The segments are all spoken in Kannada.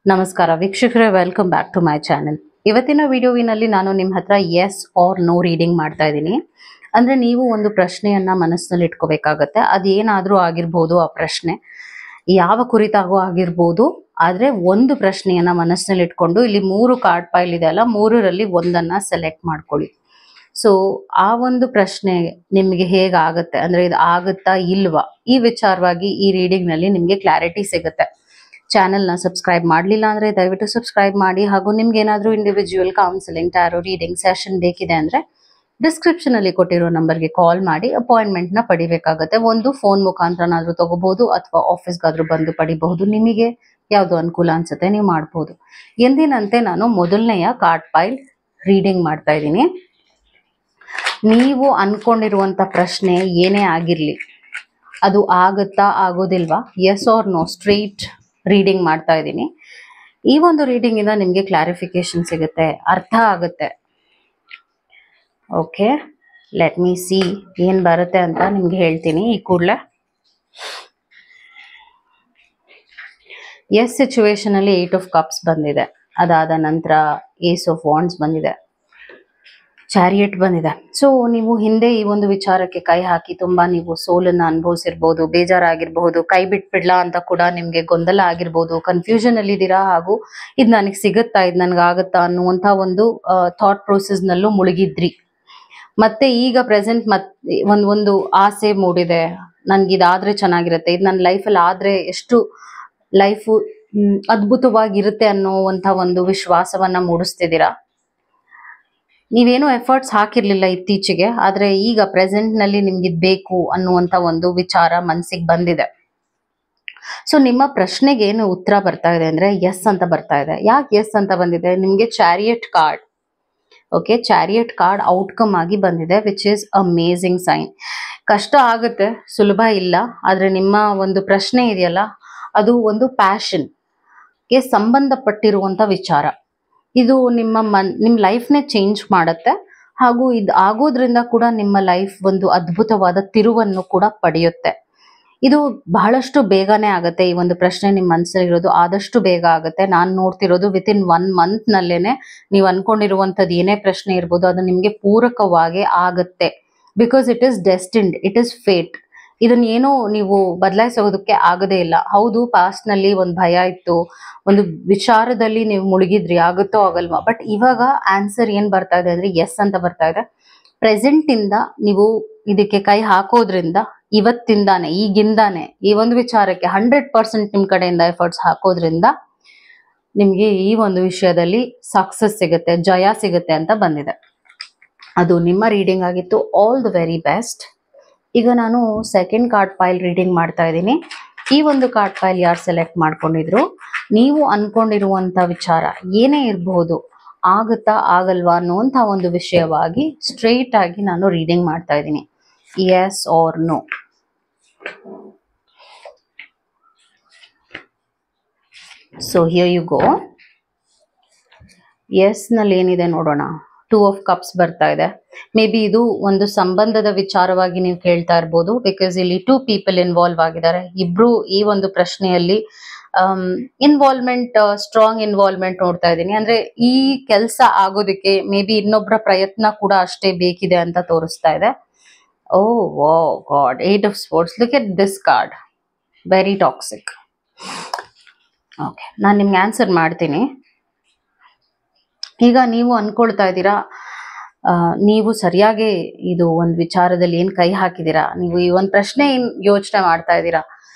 ನಮಸ್ಕಾರ ವೀಕ್ಷಕರೇ, welcome back to my channel. ಇವತ್ತಿನ ವಿಡಿಯೋವಿನಲ್ಲಿ ನಾನು ನಿಮ್ಮ ಹತ್ರ ಎಸ್ ಆರ್ ನೋ ರೀಡಿಂಗ್ ಮಾಡ್ತಾ ಇದ್ದೀನಿ. ಅಂದ್ರೆ ನೀವು ಒಂದು ಪ್ರಶ್ನೆಯನ್ನ ಮನಸ್ಸಿನಲ್ಲಿ ಇಟ್ಕೋಬೇಕಾಗತ್ತೆ. ಅದೇನಾದ್ರೂ ಆಗಿರ್ಬೋದು, ಆ ಪ್ರಶ್ನೆ ಯಾವ ಕುರಿತಾಗೂ ಆಗಿರ್ಬೋದು. ಆದ್ರೆ ಒಂದು ಪ್ರಶ್ನೆಯನ್ನ ಮನಸ್ಸಿನಲ್ಲಿ ಇಟ್ಕೊಂಡು ಇಲ್ಲಿ 3 ಕಾರ್ಡ್ ಪೈಲ್ ಇದೆ ಅಲ್ಲ, 3ರಲ್ಲಿ ಒಂದನ್ನ ಸೆಲೆಕ್ಟ್ ಮಾಡ್ಕೊಳ್ಳಿ. ಸೊ ಆ ಒಂದು ಪ್ರಶ್ನೆ ನಿಮಗೆ ಹೇಗಾಗತ್ತೆ, ಅಂದ್ರೆ ಇದು ಆಗುತ್ತಾ ಇಲ್ವಾ, ಈ ವಿಚಾರವಾಗಿ ಈ ರೀಡಿಂಗ್ ನಲ್ಲಿ ನಿಮ್ಗೆ ಕ್ಲಾರಿಟಿ ಸಿಗುತ್ತೆ. ಚಾನೆಲ್ನ ಸಬ್ಸ್ಕ್ರೈಬ್ ಮಾಡಲಿಲ್ಲ ಅಂದ್ರೆ ದಯವಿಟ್ಟು ಸಬ್ಸ್ಕ್ರೈಬ್ ಮಾಡಿ. ಹಾಗೂ ನಿಮ್ಗೆ ಏನಾದರೂ individual counselling, tarot reading session ಬೇಕಿದೆ ಅಂದ್ರೆ ಡಿಸ್ಕ್ರಿಪ್ಷನ್ ಅಲ್ಲಿ ಕೊಟ್ಟಿರೋ ನಂಬರ್ಗೆ ಕಾಲ್ ಮಾಡಿ ಅಪಾಯಿಂಟ್ಮೆಂಟ್ ನ ಪಡಿಬೇಕಾಗತ್ತೆ. ಒಂದು ಫೋನ್ ಮುಖಾಂತರನಾದ್ರೂ ತಗೋಬಹುದು ಅಥವಾ ಆಫೀಸ್ಗಾದ್ರೂ ಬಂದು ಪಡಿಬಹುದು. ನಿಮಗೆ ಯಾವ್ದು ಅನುಕೂಲ ಅನ್ಸುತ್ತೆ ನೀವು ಮಾಡಬಹುದು. ಎಂದಿನಂತೆ ನಾನು ಮೊದಲನೆಯ ಕಾರ್ಡ್ ಪೈಲ್ ರೀಡಿಂಗ್ ಮಾಡ್ತಾ ಇದ್ದೀನಿ. ನೀವು ಅನ್ಕೊಂಡಿರುವಂತ ಪ್ರಶ್ನೆ ಏನೇ ಆಗಿರ್ಲಿ, ಅದು ಆಗುತ್ತಾ ಆಗೋದಿಲ್ವಾ, yes or no straight reading ಮಾಡ್ತಾ ಇದ್ದೀನಿ. ಈ ಒಂದು ರೀಡಿಂಗ್ ಇಂದ ನಿಮ್ಗೆ ಕ್ಲಾರಿಫಿಕೇಶನ್ ಸಿಗುತ್ತೆ, ಅರ್ಥ ಆಗುತ್ತೆ. ಓಕೆ, ಲೆಟ್ ಮೀ ಸಿ ಏನ್ ಬರುತ್ತೆ ಅಂತ ನಿಮ್ಗೆ ಹೇಳ್ತೀನಿ ಈ ಕೂಡಲೇ. ಎಸ್ ಸಿಚುವೇಶನ್ ಅಲ್ಲಿ 8 ಆಫ್ ಕಪ್ಸ್ ಬಂದಿದೆ. ಅದಾದ ನಂತರ ಏಸ್ ಆಫ್ ವಾಂಡ್ಸ್ ಬಂದಿದೆ, ಚಾರಿಯಟ್ ಬಂದಿದೆ. ಸೊ ನೀವು ಹಿಂದೆ ಈ ಒಂದು ವಿಚಾರಕ್ಕೆ ಕೈ ಹಾಕಿ ತುಂಬಾ ನೀವು ಸೋಲನ್ನ ಅನುಭವಿಸಿರ್ಬೋದು, ಬೇಜಾರಾಗಿರ್ಬಹುದು, ಕೈ ಬಿಟ್ಬಿಡ್ಲಾ ಅಂತ ಕೂಡ ನಿಮ್ಗೆ ಗೊಂದಲ ಆಗಿರ್ಬೋದು, ಕನ್ಫ್ಯೂಷನ್ ಅಲ್ಲಿ ಇದ್ದೀರಾ. ಹಾಗೂ ಇದು ನನಗೆ ಸಿಗುತ್ತಾ, ಇದು ನನ್ಗಾಗುತ್ತಾ ಅನ್ನುವಂತ ಒಂದು ಥಾಟ್ ಪ್ರೋಸೆಸ್ ನಲ್ಲೂ ಮುಳುಗಿದ್ರಿ. ಮತ್ತೆ ಈಗ ಪ್ರೆಸೆಂಟ್ ಒಂದು ಆಸೆ ಮೂಡಿದೆ, ನನ್ಗೆ ಇದಾದ್ರೆ ಚೆನ್ನಾಗಿರುತ್ತೆ, ಇದು ನನ್ನ ಲೈಫಲ್ಲಿ ಆದ್ರೆ ಎಷ್ಟು ಲೈಫು ಅದ್ಭುತವಾಗಿರುತ್ತೆ ಅನ್ನೋವಂಥ ಒಂದು ವಿಶ್ವಾಸವನ್ನ ಮೂಡಿಸ್ತಿದ್ದೀರಾ. ನೀವೇನು ಎಫರ್ಟ್ಸ್ ಹಾಕಿರ್ಲಿಲ್ಲ ಇತ್ತೀಚೆಗೆ, ಆದ್ರೆ ಈಗ ಪ್ರೆಸೆಂಟ್ ನಲ್ಲಿ ನಿಮ್ಗೆ ಇದ್ ಬೇಕು ಅನ್ನುವಂತ ಒಂದು ವಿಚಾರ ಮನ್ಸಿಗೆ ಬಂದಿದೆ. ಸೊ ನಿಮ್ಮ ಪ್ರಶ್ನೆಗೆ ಏನು ಉತ್ತರ ಬರ್ತಾ ಇದೆ ಅಂದ್ರೆ ಎಸ್ ಅಂತ ಬರ್ತಾ ಇದೆ. ಯಾಕೆ ಎಸ್ ಅಂತ ಬಂದಿದೆ? ನಿಮ್ಗೆ chariot card, okay, chariot card outcome ಆಗಿ ಬಂದಿದೆ, ವಿಚ್ ಇಸ್ ಅಮೇಸಿಂಗ್ ಸೈನ್. ಕಷ್ಟ ಆಗುತ್ತೆ, ಸುಲಭ ಇಲ್ಲ. ಆದ್ರೆ ನಿಮ್ಮ ಒಂದು ಪ್ರಶ್ನೆ ಇದೆಯಲ್ಲ, ಅದು ಒಂದು ಪ್ಯಾಷನ್ಗೆ ಸಂಬಂಧಪಟ್ಟಿರುವಂತ ವಿಚಾರ. ಇದು ನಿಮ್ಮ ಲೈಫ್ನೇ ಚೇಂಜ್ ಮಾಡುತ್ತೆ. ಹಾಗೂ ಇದು ಆಗೋದ್ರಿಂದ ಕೂಡ ನಿಮ್ಮ ಲೈಫ್ ಒಂದು ಅದ್ಭುತವಾದ ತಿರುವನ್ನು ಕೂಡ ಪಡೆಯುತ್ತೆ. ಇದು ಬಹಳಷ್ಟು ಬೇಗನೆ ಆಗುತ್ತೆ. ಈ ಒಂದು ಪ್ರಶ್ನೆ ನಿಮ್ಮ ಮನಸ್ಸಲ್ಲಿರೋದು ಆದಷ್ಟು ಬೇಗ ಆಗುತ್ತೆ. ನಾನು ನೋಡ್ತಿರೋದು ವಿತಿನ್ 1 ಮಂತ್ ನಲ್ಲೇನೆ ನೀವು ಅನ್ಕೊಂಡಿರುವಂತದ್ದು ಏನೇ ಪ್ರಶ್ನೆ ಇರ್ಬೋದು, ಅದು ನಿಮ್ಗೆ ಪೂರಕವಾಗಿ ಆಗುತ್ತೆ. Because it is destined, it is fate. ಇದನ್ನ ಏನೋ ನೀವು ಬದಲಾಯಿಸೋದಕ್ಕೆ ಆಗದೇ ಇಲ್ಲ. ಹೌದು, ಪಾಸ್ಟ್ ನಲ್ಲಿ ಒಂದು ಭಯ ಇತ್ತು, ಒಂದು ವಿಚಾರದಲ್ಲಿ ನೀವು ಮುಳುಗಿದ್ರಿ, ಆಗುತ್ತೋ ಆಗಲ್ವಾ. ಬಟ್ ಇವಾಗ ಆನ್ಸರ್ ಏನ್ ಬರ್ತಾ ಇದೆ ಅಂದ್ರೆ ಎಸ್ ಅಂತ ಬರ್ತಾ ಇದೆ. ಪ್ರೆಸೆಂಟ್ ಇಂದ ನೀವು ಇದಕ್ಕೆ ಕೈ ಹಾಕೋದ್ರಿಂದ, ಇವತ್ತಿಂದಾನೆ, ಈಗಿಂದಾನೆ ಈ ಒಂದು ವಿಚಾರಕ್ಕೆ 100% ನಿಮ್ ಕಡೆಯಿಂದ ಎಫರ್ಟ್ಸ್ ಹಾಕೋದ್ರಿಂದ ನಿಮ್ಗೆ ಈ ಒಂದು ವಿಷಯದಲ್ಲಿ ಸಕ್ಸಸ್ ಸಿಗುತ್ತೆ, ಜಯ ಸಿಗುತ್ತೆ ಅಂತ ಬಂದಿದೆ. ಅದು ನಿಮ್ಮ ರೀಡಿಂಗ್ ಆಗಿತ್ತು. All the very best. ಈಗ ನಾನು ಸೆಕೆಂಡ್ ಕಾರ್ಡ್ ಪೈಲ್ ರೀಡಿಂಗ್ ಮಾಡ್ತಾ ಇದ್ದೀನಿ. ಈ ಒಂದು ಕಾರ್ಡ್ ಪೈಲ್ ಯಾರು ಸೆಲೆಕ್ಟ್ ಮಾಡ್ಕೊಂಡಿದ್ರು, ನೀವು ಅನ್ಕೊಂಡಿರುವಂತ ವಿಚಾರ ಏನೇ ಇರಬಹುದು, ಆಗುತ್ತಾ ಆಗಲ್ವಾ ಅನ್ನುವಂತ ಒಂದು ವಿಷಯವಾಗಿ ಸ್ಟ್ರೈಟ್ ಆಗಿ ನಾನು ರೀಡಿಂಗ್ ಮಾಡ್ತಾ ಇದ್ದೀನಿ. Yes or no. So here you go. Yes ನಲ್ಲಿ ಏನಿದೆ ನೋಡೋಣ. 2 ಆಫ್ ಕಪ್ಸ್ ಬರ್ತಾ ಇದೆ. ಮೇ ಬಿ ಇದು ಒಂದು ಸಂಬಂಧದ ವಿಚಾರವಾಗಿ ನೀವು ಕೇಳ್ತಾ ಇರ್ಬೋದು. ಬಿಕಾಸ್ ಇಲ್ಲಿ 2 ಪೀಪಲ್ ಇನ್ವಾಲ್ವ್ ಆಗಿದ್ದಾರೆ. ಇಬ್ರು ಈ ಒಂದು ಪ್ರಶ್ನೆಯಲ್ಲಿ ಇನ್ವಾಲ್ವ್ಮೆಂಟ್, ಸ್ಟ್ರಾಂಗ್ ಇನ್ವಾಲ್ವ್ಮೆಂಟ್ ನೋಡ್ತಾ ಇದ್ದೀನಿ. ಅಂದ್ರೆ ಈ ಕೆಲಸ ಆಗೋದಕ್ಕೆ ಮೇ ಬಿ ಇನ್ನೊಬ್ಬರ ಪ್ರಯತ್ನ ಕೂಡ ಅಷ್ಟೇ ಬೇಕಿದೆ ಅಂತ ತೋರಿಸ್ತಾ ಇದೆ. Oh wow God, 8 of sports. Look at this card, very toxic. Okay, ನಾನು ನಿಮ್ಗೆ ಆನ್ಸರ್ ಮಾಡ್ತೀನಿ. ಈಗ ನೀವು ಅನ್ಕೊಳ್ತಾ ಇದ್ದೀರಾ, ನೀವು ಸರಿಯಾಗಿ ಇದು ಒಂದು ವಿಚಾರದಲ್ಲಿ ಏನ್ ಕೈ ಹಾಕಿದೀರಾ, ನೀವು ಈ ಒಂದು ಪ್ರಶ್ನೆ ಏನ್ ಯೋಚನೆ ಮಾಡ್ತಾ ಇದ್ದೀರಾ,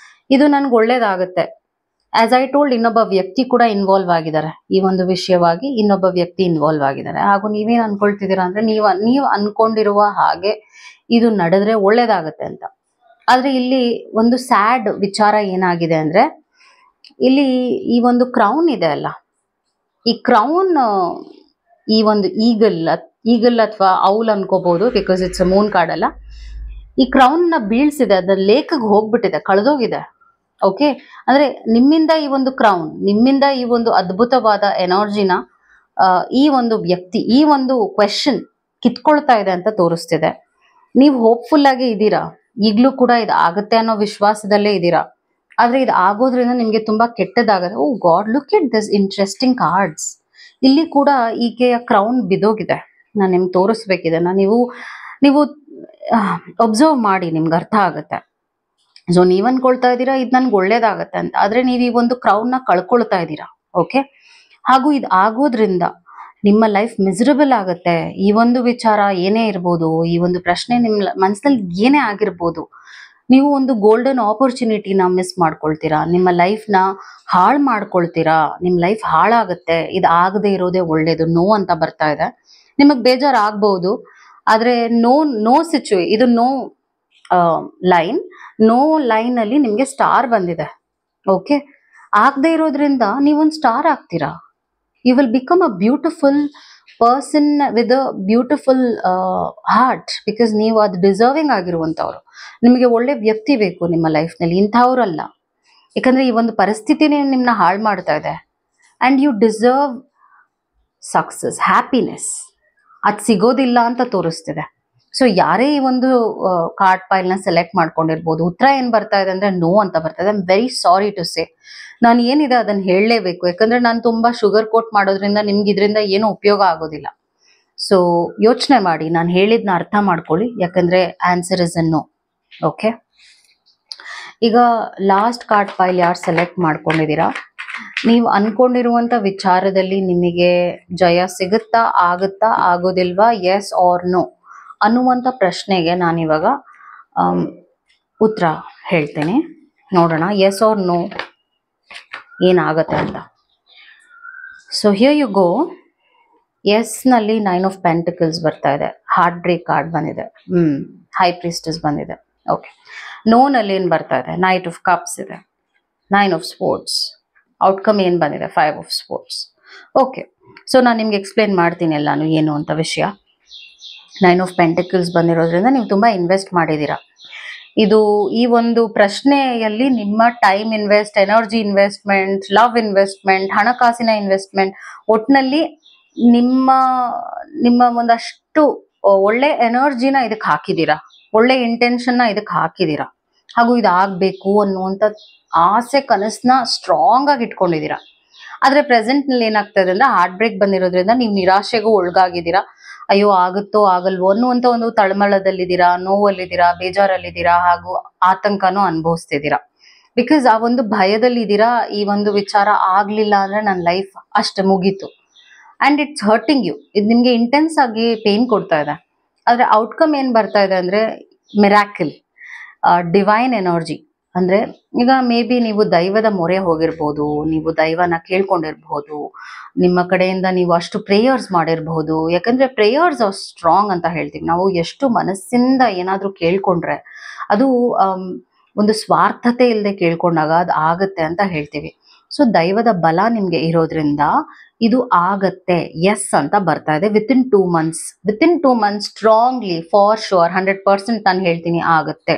ಇದು ನನ್ಗೆ ಒಳ್ಳೇದಾಗುತ್ತೆ. ಆಸ್ ಐ ಟೋಲ್ಡ್, ಇನ್ನೊಬ್ಬ ವ್ಯಕ್ತಿ ಕೂಡ ಇನ್ವಾಲ್ವ್ ಆಗಿದ್ದಾರೆ. ಈ ಒಂದು ವಿಷಯವಾಗಿ ಇನ್ನೊಬ್ಬ ವ್ಯಕ್ತಿ ಇನ್ವಾಲ್ವ್ ಆಗಿದ್ದಾರೆ. ಹಾಗೂ ನೀವೇನ್ ಅನ್ಕೊಳ್ತಿದ್ದೀರಾ ಅಂದ್ರೆ ನೀವು ಅನ್ಕೊಂಡಿರುವ ಹಾಗೆ ಇದು ನಡೆದ್ರೆ ಒಳ್ಳೇದಾಗತ್ತೆ ಅಂತ. ಆದ್ರೆ ಇಲ್ಲಿ ಒಂದು ಸ್ಯಾಡ್ ವಿಚಾರ ಏನಾಗಿದೆ ಅಂದ್ರೆ, ಇಲ್ಲಿ ಈ ಒಂದು ಕ್ರೌನ್ ಇದೆ ಅಲ್ಲ, ಈ ಕ್ರೌನ್ ಈ ಒಂದು ಈಗಲ್ ಅಥವಾ ಔಲ್ ಅನ್ಕೋಬಹುದು, because it's a moon card ಅಲ್ಲ. ಈ ಕ್ರೌನ್ ನ ಬೀಳ್ಸಿದೆ, ಅದ ಲೇಕ್ಗೆ ಹೋಗ್ಬಿಟ್ಟಿದೆ, ಕಳೆದೋಗಿದೆ. ಓಕೆ, ಅಂದ್ರೆ ನಿಮ್ಮಿಂದ ಈ ಒಂದು ಕ್ರೌನ್, ನಿಮ್ಮಿಂದ ಈ ಒಂದು ಅದ್ಭುತವಾದ ಎನರ್ಜಿನ ಈ ಒಂದು ವ್ಯಕ್ತಿ, ಈ ಒಂದು ಕ್ವೆಶನ್ ಕಿತ್ಕೊಳ್ತಾ ಇದೆ ಅಂತ ತೋರಿಸ್ತಿದೆ. ನೀವು ಹೋಪ್ಫುಲ್ ಆಗಿ ಇದ್ದೀರಾ, ಈಗ್ಲೂ ಕೂಡ ಇದು ಆಗುತ್ತೆ ಅನ್ನೋ ವಿಶ್ವಾಸದಲ್ಲೇ ಇದ್ದೀರಾ. ಆದ್ರೆ ಇದು ಆಗೋದ್ರಿಂದ ನಿಮ್ಗೆ ತುಂಬಾ ಕೆಟ್ಟದಾಗತ್ತೆ. Oh God, look at this interesting cards. ಇಲ್ಲಿ ಕೂಡ ಈಕೆಯ ಕ್ರೌನ್ ಬಿದೋಗಿದೆ. ನಾನು ನಿಮ್ಗೆ ತೋರಿಸ್ಬೇಕಿದೆ. ನೀವು ಅಬ್ಸರ್ವ್ ಮಾಡಿ, ನಿಮ್ಗೆ ಅರ್ಥ ಆಗುತ್ತೆ. ಸೊ ನೀವ್ ಅನ್ಕೊಳ್ತಾ ಇದ್ದೀರಾ ಇದು ನನ್ಗೆ ಒಳ್ಳೇದಾಗತ್ತೆ ಅಂತ, ಆದ್ರೆ ನೀವು ಈ ಒಂದು ಕ್ರೌನ್ ನ ಕಳ್ಕೊಳ್ತಾ ಇದ್ದೀರಾ. ಓಕೆ, ಹಾಗೂ ಇದು ಆಗೋದ್ರಿಂದ ನಿಮ್ಮ ಲೈಫ್ ಮಿಸರಬಲ್ ಆಗುತ್ತೆ. ಈ ಒಂದು ವಿಚಾರ ಏನೇ ಇರ್ಬೋದು, ಈ ಒಂದು ಪ್ರಶ್ನೆ ನಿಮ್ಮ ಮನಸ್ಸಲ್ಲಿ ಏನೇ ಆಗಿರ್ಬೋದು, ನೀವು ಒಂದು ಗೋಲ್ಡನ್ ಆಪರ್ಚುನಿಟಿನ ಮಿಸ್ ಮಾಡ್ಕೊಳ್ತೀರಾ. ನಿಮ್ಮ ಲೈಫ್ನ ಹಾಳು ಮಾಡ್ಕೊಳ್ತೀರಾ. ನಿಮ್ಮ ಲೈಫ್ ಹಾಳಾಗುತ್ತೆ. ಇದು ಆಗದೆ ಇರೋದೇ ಒಳ್ಳೇದು. ನೋ ಅಂತ ಬರ್ತಾ ಇದೆ. ನಿಮಗ್ ಬೇಜಾರು ಆಗ್ಬಹುದು, ಆದ್ರೆ ಇದು ನೋ ಲೈನ್ ಅಲ್ಲಿ ನಿಮ್ಗೆ ಸ್ಟಾರ್ ಬಂದಿದೆ. ಓಕೆ, ಆಗದೆ ಇರೋದ್ರಿಂದ ನೀವೊಂದು ಸ್ಟಾರ್ ಆಗ್ತೀರಾ. You will become a beautiful person with a beautiful heart, because ನೀವು ಅದು ಡಿಸರ್ವಿಂಗ್ ಆಗಿರುವಂತವ್ರು. ನಿಮಗೆ ಒಳ್ಳೆ ವ್ಯಕ್ತಿ ಬೇಕು ನಿಮ್ಮ ಲೈಫ್ ನಲ್ಲಿ, ಇಂಥವ್ರಲ್ಲ. ಯಾಕಂದ್ರೆ ಈ ಒಂದು ಪರಿಸ್ಥಿತಿನೇ ನಿಮ್ನ ಹಾಳು ಮಾಡ್ತಾ ಇದೆ. And you deserve success, happiness. ಅದು ಸಿಗೋದಿಲ್ಲ ಅಂತ ತೋರಿಸ್ತಿದೆ. ಸೊ ಯಾರೇ ಈ ಒಂದು ಕಾರ್ಡ್ ಪೈಲ್ ನ ಸೆಲೆಕ್ಟ್ ಮಾಡ್ಕೊಂಡಿರ್ಬೋದು, ಉತ್ತರ ಏನ್ ಬರ್ತಾ ಇದೆ ಅಂದ್ರೆ ನೋ ಅಂತ ಬರ್ತಾ ಇದೆ. I am very sorry to say. ನಾನು ಏನಿದೆ ಅದನ್ನ ಹೇಳಲೇಬೇಕು, ಯಾಕಂದ್ರೆ ನಾನು ತುಂಬಾ ಶುಗರ್ ಕೋಟ್ ಮಾಡೋದ್ರಿಂದ ನಿಮ್ಗೆ ಇದರಿಂದ ಏನೂ ಉಪಯೋಗ ಆಗೋದಿಲ್ಲ. ಸೊ ಯೋಚನೆ ಮಾಡಿ, ನಾನು ಹೇಳಿದ್ನ ಅರ್ಥ ಮಾಡ್ಕೊಳ್ಳಿ, ಯಾಕಂದ್ರೆ answer is a no. Okay, ಈಗ ಲಾಸ್ಟ್ ಕಾರ್ಡ್ ಪೈಲ್ ಯಾರು ಸೆಲೆಕ್ಟ್ ಮಾಡ್ಕೊಂಡಿದ್ದೀರಾ, ನೀವು ಅನ್ಕೊಂಡಿರುವಂತ ವಿಚಾರದಲ್ಲಿ ನಿಮಗೆ ಜಯ ಸಿಗುತ್ತಾ, ಆಗುತ್ತಾ, ಆಗೋದಿಲ್ವಾ, ಎಸ್ ಆರ್ ನೋ ಅನ್ನುವಂಥ ಪ್ರಶ್ನೆಗೆ ನಾನಿವಾಗ ಉತ್ತರ ಹೇಳ್ತೇನೆ. ನೋಡೋಣ ಎಸ್ ಆರ್ ನೋ ಏನಾಗತ್ತೆ ಅಂತ. So here you go. Yes ನಲ್ಲಿ 9 ಆಫ್ ಪೆಂಟಿಕಲ್ಸ್ ಬರ್ತಾ ಇದೆ. ಹಾರ್ಟ್ ಬ್ರೇಕ್ ಕಾರ್ಡ್ ಬಂದಿದೆ. ಹೈ ಪ್ರೀಸ್ಟಸ್ ಬಂದಿದೆ. ಓಕೆ, ನೋ ನಲ್ಲಿ ಏನ್ ಬರ್ತಾ ಇದೆ? ನೈಟ್ ಆಫ್ ಕಪ್ಸ್ ಇದೆ. 9 ಆಫ್ ಸ್ಪೋರ್ಟ್ಸ್. ಔಟ್ಕಮ್ ಏನ್ ಬಂದಿದೆ? 5 ಆಫ್ ಸ್ಪೋರ್ಟ್ಸ್. ಓಕೆ, ಸೊ ನಾನು ನಿಮ್ಗೆ ಎಕ್ಸ್ಪ್ಲೇನ್ ಮಾಡ್ತೀನಿ ಎಲ್ಲಾನು ಏನು ಅಂತ ವಿಷಯ. 9 ಆಫ್ ಪೆಂಟಿಕಲ್ಸ್ ಬಂದಿರೋದ್ರಿಂದ ನೀವು ತುಂಬಾ ಇನ್ವೆಸ್ಟ್ ಮಾಡಿದ್ದೀರಾ. ಈ ಒಂದು ಪ್ರಶ್ನೆಯಲ್ಲಿ ನಿಮ್ಮ time invest, energy investment, love investment, ಹಣಕಾಸಿನ ಇನ್ವೆಸ್ಟ್ಮೆಂಟ್, ಒಟ್ಟಿನಲ್ಲಿ ನಿಮ್ಮ ಒಂದಷ್ಟು ಒಳ್ಳೆ ಎನರ್ಜಿನ ಇದಕ್ಕೆ ಹಾಕಿದ್ದೀರಾ, ಒಳ್ಳೆ ಇಂಟೆನ್ಷನ್ ನ ಇದಕ್ಕೆ ಹಾಕಿದ್ದೀರಾ. ಹಾಗೂ ಇದಾಗಬೇಕು ಅನ್ನುವಂಥ ಆಸೆ, ಕನಸನ್ನ ಸ್ಟ್ರಾಂಗ್ ಆಗಿ ಇಟ್ಕೊಂಡಿದ್ದೀರಾ. ಆದ್ರೆ ಪ್ರೆಸೆಂಟ್ ನಲ್ಲಿ ಏನಾಗ್ತದೆ ಅಂದ್ರೆ ಹಾರ್ಟ್ ಬ್ರೇಕ್ ಬಂದಿರೋದ್ರಿಂದ ನೀವು ನಿರಾಶೆಗೂ ಒಳಗಾಗಿದ್ದೀರಾ. ಅಯ್ಯೋ ಆಗುತ್ತೋ ಆಗಲ್ವೋ ಅನ್ನುವಂತ ಒಂದು ತಳಮಳದಲ್ಲಿದ್ದೀರಾ, ನೋವಲ್ಲಿದ್ದೀರಾ, ಬೇಜಾರಲ್ಲಿದ್ದೀರಾ, ಹಾಗೂ ಆತಂಕನೂ ಅನುಭವಿಸ್ತಿದ್ದೀರಾ. ಬಿಕಾಸ್ ಆ ಒಂದು ಭಯದಲ್ಲಿದ್ದೀರಾ. ಈ ಒಂದು ವಿಚಾರ ಆಗ್ಲಿಲ್ಲ ಅಂದ್ರೆ ನನ್ನ ಲೈಫ್ ಅಷ್ಟೇ ಮುಗೀತು. And it's hurting you. ಇದು ನಿಮ್ಗೆ ಇಂಟೆನ್ಸ್ ಆಗಿ ಪೇನ್ ಕೊಡ್ತಾ ಇದೆ. ಆದ್ರೆ ಔಟ್ಕಮ್ ಏನ್ ಬರ್ತಾ ಇದೆ ಅಂದ್ರೆ ಮಿರಾಕಲ್, ಡಿವೈನ್ ಎನರ್ಜಿ. ಅಂದ್ರೆ ಈಗ ಮೇ ಬಿ ನೀವು ದೈವದ ಮೊರೆ ಹೋಗಿರ್ಬೋದು, ನೀವು ದೈವನ ಕೇಳ್ಕೊಂಡಿರ್ಬಹುದು, ನಿಮ್ಮ ಕಡೆಯಿಂದ ನೀವು ಅಷ್ಟು ಪ್ರೇಯರ್ಸ್ ಮಾಡಿರ್ಬಹುದು. ಯಾಕಂದ್ರೆ ಪ್ರೇಯರ್ಸ್ ಆರ್ ಸ್ಟ್ರಾಂಗ್ ಅಂತ ಹೇಳ್ತೀವಿ ನಾವು. ಎಷ್ಟು ಮನಸ್ಸಿಂದ ಏನಾದ್ರೂ ಕೇಳ್ಕೊಂಡ್ರೆ ಅದು ಒಂದು ಸ್ವಾರ್ಥತೆ ಇಲ್ಲದೆ ಕೇಳ್ಕೊಂಡಾಗ ಅದು ಆಗತ್ತೆ ಅಂತ ಹೇಳ್ತೀವಿ. ಸೊ ದೈವದ ಬಲ ನಿಮ್ಗೆ ಇರೋದ್ರಿಂದ ಇದು ಆಗತ್ತೆ, ಎಸ್ ಅಂತ ಬರ್ತಾ ಇದೆ. Within 2 months strongly, for sure, 100% ನಾನು ಹೇಳ್ತೀನಿ ಆಗತ್ತೆ,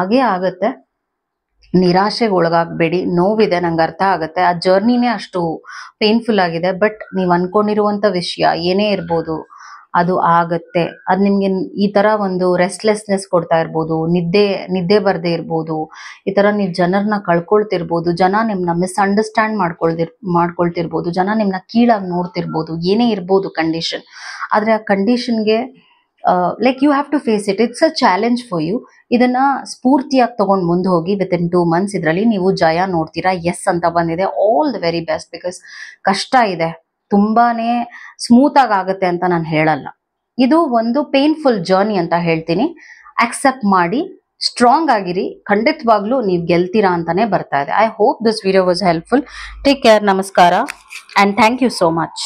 ಆಗೇ ಆಗತ್ತೆ. ನಿರಾಶೆಗೆ ಒಳಗಾಗಬೇಡಿ. ನೋವಿದೆ, ನಂಗೆ ಅರ್ಥ ಆಗುತ್ತೆ. ಆ ಜರ್ನಿನೇ ಅಷ್ಟು ಪೇನ್ಫುಲ್ ಆಗಿದೆ. ಬಟ್ ನೀವು ಅನ್ಕೊಂಡಿರುವಂತ ವಿಷಯ ಏನೇ ಇರ್ಬೋದು, ಅದು ಆಗತ್ತೆ. ಅದು ನಿಮ್ಗೆ ಈ ತರ ಒಂದು ರೆಸ್ಟ್ಲೆಸ್ನೆಸ್ ಕೊಡ್ತಾ ಇರ್ಬೋದು, ನಿದ್ದೆ ಬರದೇ ಇರ್ಬೋದು, ಈ ತರ ನೀವು ಜನರನ್ನ ಕಳ್ಕೊಳ್ತಿರ್ಬೋದು, ಜನ ನಿಮ್ನ ಮಿಸ್ಅಂಡರ್ಸ್ಟ್ಯಾಂಡ್ ಮಾಡ್ಕೊಳ್ತಿರ್ಬೋದು, ಜನ ನಿಮ್ನ ಕೀಳಾಗಿ ನೋಡ್ತಿರ್ಬೋದು, ಏನೇ ಇರ್ಬೋದು ಕಂಡೀಷನ್. ಆದ್ರೆ ಆ ಕಂಡೀಷನ್ಗೆ like you have to face it. It's a challenge for you. ಇದನ್ನ ಸ್ಫೂರ್ತಿಯಾಗಿ ತಗೊಂಡು ಮುಂದೆ ಹೋಗಿ. ವಿತಿನ್ 2 months ಇದರಲ್ಲಿ ನೀವು ಜಯ ನೋಡ್ತೀರಾ. ಎಸ್ ಅಂತ ಬಂದಿದೆ. All the very best. Because ಕಷ್ಟ ಇದೆ, ತುಂಬಾನೇ ಸ್ಮೂತ್ ಆಗುತ್ತೆ ಅಂತ ನಾನು ಹೇಳಲ್ಲ. ಇದು ಒಂದು ಪೇನ್ಫುಲ್ ಜರ್ನಿ ಅಂತ ಹೇಳ್ತೀನಿ. ಅಕ್ಸೆಪ್ಟ್ ಮಾಡಿ, ಸ್ಟ್ರಾಂಗ್ ಆಗಿರಿ. ಖಂಡಿತವಾಗ್ಲೂ ನೀವು ಗೆಲ್ತೀರಾ ಅಂತಾನೆ ಬರ್ತಾ ಇದೆ. I hope this video was helpful. Take care. ನಮಸ್ಕಾರ and thank you so much.